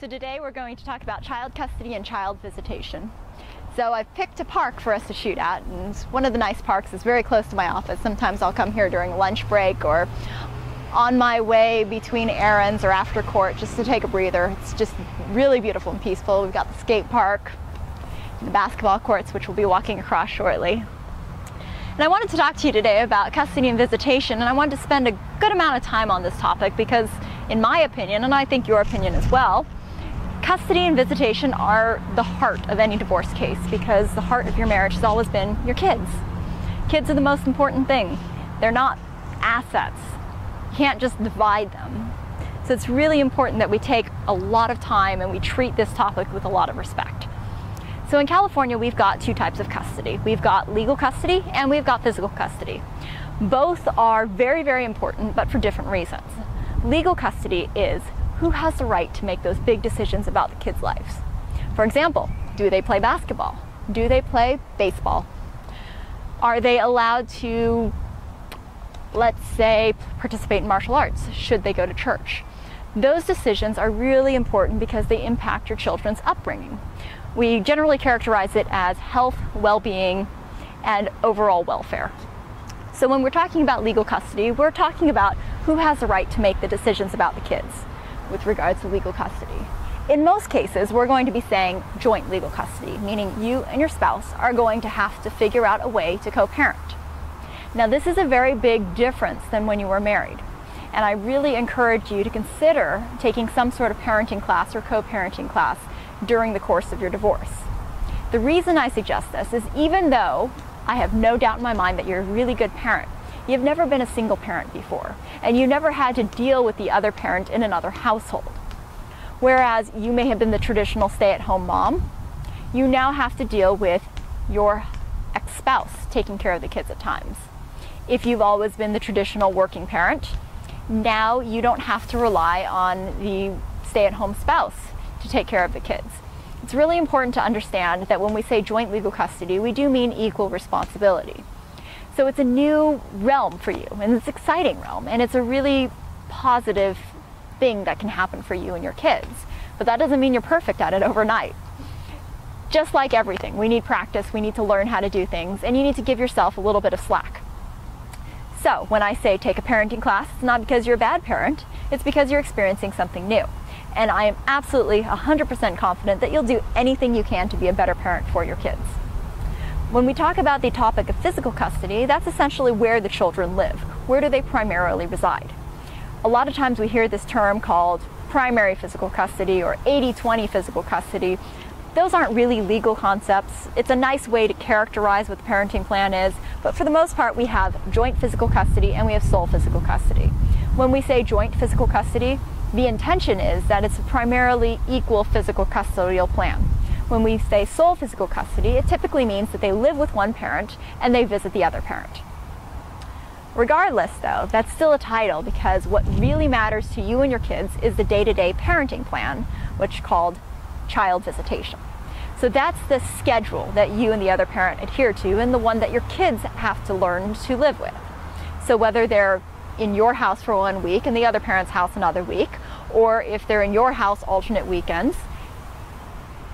So today we're going to talk about child custody and child visitation. So I've picked a park for us to shoot at, and one of the nice parks is very close to my office. Sometimes I'll come here during lunch break or on my way between errands or after court just to take a breather. It's just really beautiful and peaceful. We've got the skate park, the basketball courts, which we'll be walking across shortly. And I wanted to talk to you today about custody and visitation, and I wanted to spend a good amount of time on this topic because, in my opinion, and I think your opinion as well, custody and visitation are the heart of any divorce case, because the heart of your marriage has always been your kids. Kids are the most important thing. They're not assets. You can't just divide them. So it's really important that we take a lot of time and we treat this topic with a lot of respect. So in California, we've got two types of custody. We've got legal custody and we've got physical custody. Both are very, very important, but for different reasons. Legal custody is who has the right to make those big decisions about the kids' lives. For example, do they play basketball? Do they play baseball? Are they allowed to, let's say, participate in martial arts? Should they go to church? Those decisions are really important because they impact your children's upbringing. We generally characterize it as health, well-being, and overall welfare. So when we're talking about legal custody, we're talking about who has the right to make the decisions about the kids with regards to legal custody. In most cases, we're going to be saying joint legal custody, meaning you and your spouse are going to have to figure out a way to co-parent. Now, this is a very big difference than when you were married, and I really encourage you to consider taking some sort of parenting class or co-parenting class during the course of your divorce. The reason I suggest this is even though I have no doubt in my mind that you're a really good parent, you've never been a single parent before, and you never had to deal with the other parent in another household. Whereas you may have been the traditional stay-at-home mom, you now have to deal with your ex-spouse taking care of the kids at times. If you've always been the traditional working parent, now you don't have to rely on the stay-at-home spouse to take care of the kids. It's really important to understand that when we say joint legal custody, we do mean equal responsibility. So it's a new realm for you, and it's an exciting realm, and it's a really positive thing that can happen for you and your kids. But that doesn't mean you're perfect at it overnight. Just like everything, we need practice, we need to learn how to do things, and you need to give yourself a little bit of slack. So when I say take a parenting class, it's not because you're a bad parent, it's because you're experiencing something new. And I am absolutely 100% confident that you'll do anything you can to be a better parent for your kids. When we talk about the topic of physical custody, that's essentially where the children live. Where do they primarily reside? A lot of times we hear this term called primary physical custody or 80-20 physical custody. Those aren't really legal concepts. It's a nice way to characterize what the parenting plan is, but for the most part we have joint physical custody and we have sole physical custody. When we say joint physical custody, the intention is that it's a primarily equal physical custodial plan. When we say sole physical custody, it typically means that they live with one parent and they visit the other parent. Regardless, though, that's still a title because what really matters to you and your kids is the day-to-day parenting plan, which is called child visitation. So that's the schedule that you and the other parent adhere to and the one that your kids have to learn to live with. So whether they're in your house for 1 week and the other parent's house another week, or if they're in your house alternate weekends,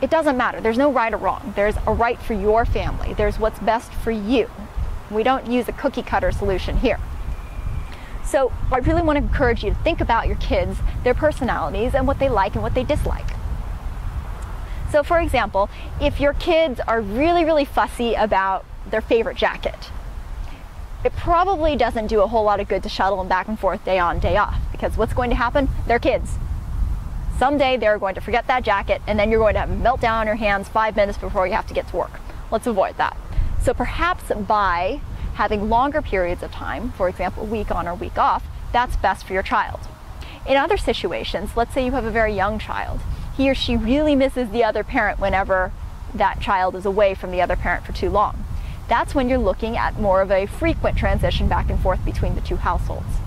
it doesn't matter. There's no right or wrong. There's a right for your family. There's what's best for you. We don't use a cookie cutter solution here. So I really want to encourage you to think about your kids, their personalities, and what they like and what they dislike. So for example, if your kids are really, really fussy about their favorite jacket, it probably doesn't do a whole lot of good to shuttle them back and forth day on, day off, because what's going to happen? They're kids. Someday they're going to forget that jacket and then you're going to have a meltdown on your hands 5 minutes before you have to get to work. Let's avoid that. So perhaps by having longer periods of time, for example, week on or week off, that's best for your child. In other situations, let's say you have a very young child. He or she really misses the other parent whenever that child is away from the other parent for too long. That's when you're looking at more of a frequent transition back and forth between the two households.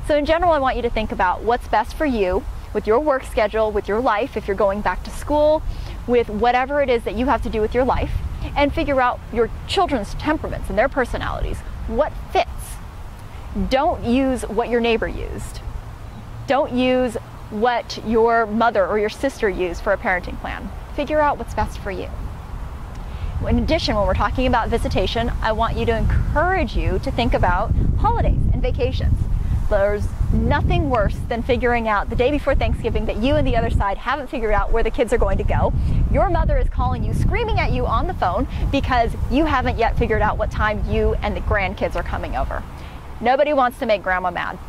So in general, I want you to think about what's best for you with your work schedule, with your life, if you're going back to school, with whatever it is that you have to do with your life, and figure out your children's temperaments and their personalities. What fits? Don't use what your neighbor used. Don't use what your mother or your sister used for a parenting plan. Figure out what's best for you. In addition, when we're talking about visitation, I want you to encourage you to think about holidays and vacations. There's nothing worse than figuring out the day before Thanksgiving that you and the other side haven't figured out where the kids are going to go. Your mother is calling you, screaming at you on the phone because you haven't yet figured out what time you and the grandkids are coming over. Nobody wants to make grandma mad.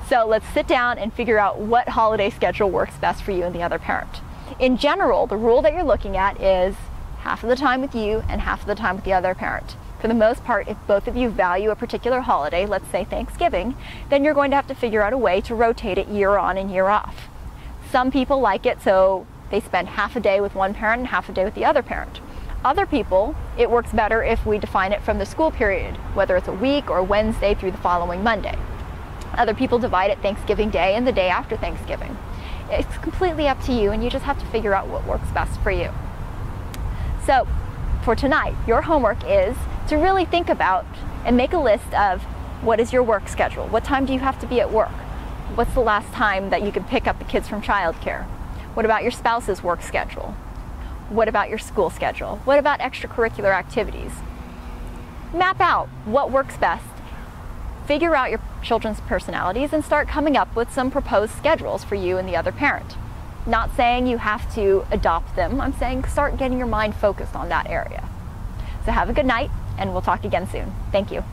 So let's sit down and figure out what holiday schedule works best for you and the other parent. In general, the rule that you're looking at is half of the time with you and half of the time with the other parent. For the most part, if both of you value a particular holiday, let's say Thanksgiving, then you're going to have to figure out a way to rotate it year on and year off. Some people like it so they spend half a day with one parent and half a day with the other parent. Other people, it works better if we define it from the school period, whether it's a week or Wednesday through the following Monday. Other people divide it Thanksgiving Day and the day after Thanksgiving. It's completely up to you, and you just have to figure out what works best for you. So for tonight, your homework is to really think about and make a list of what is your work schedule? What time do you have to be at work? What's the last time that you can pick up the kids from childcare? What about your spouse's work schedule? What about your school schedule? What about extracurricular activities? Map out what works best. Figure out your children's personalities and start coming up with some proposed schedules for you and the other parent. Not saying you have to adopt them, I'm saying start getting your mind focused on that area. So have a good night, and we'll talk again soon. Thank you.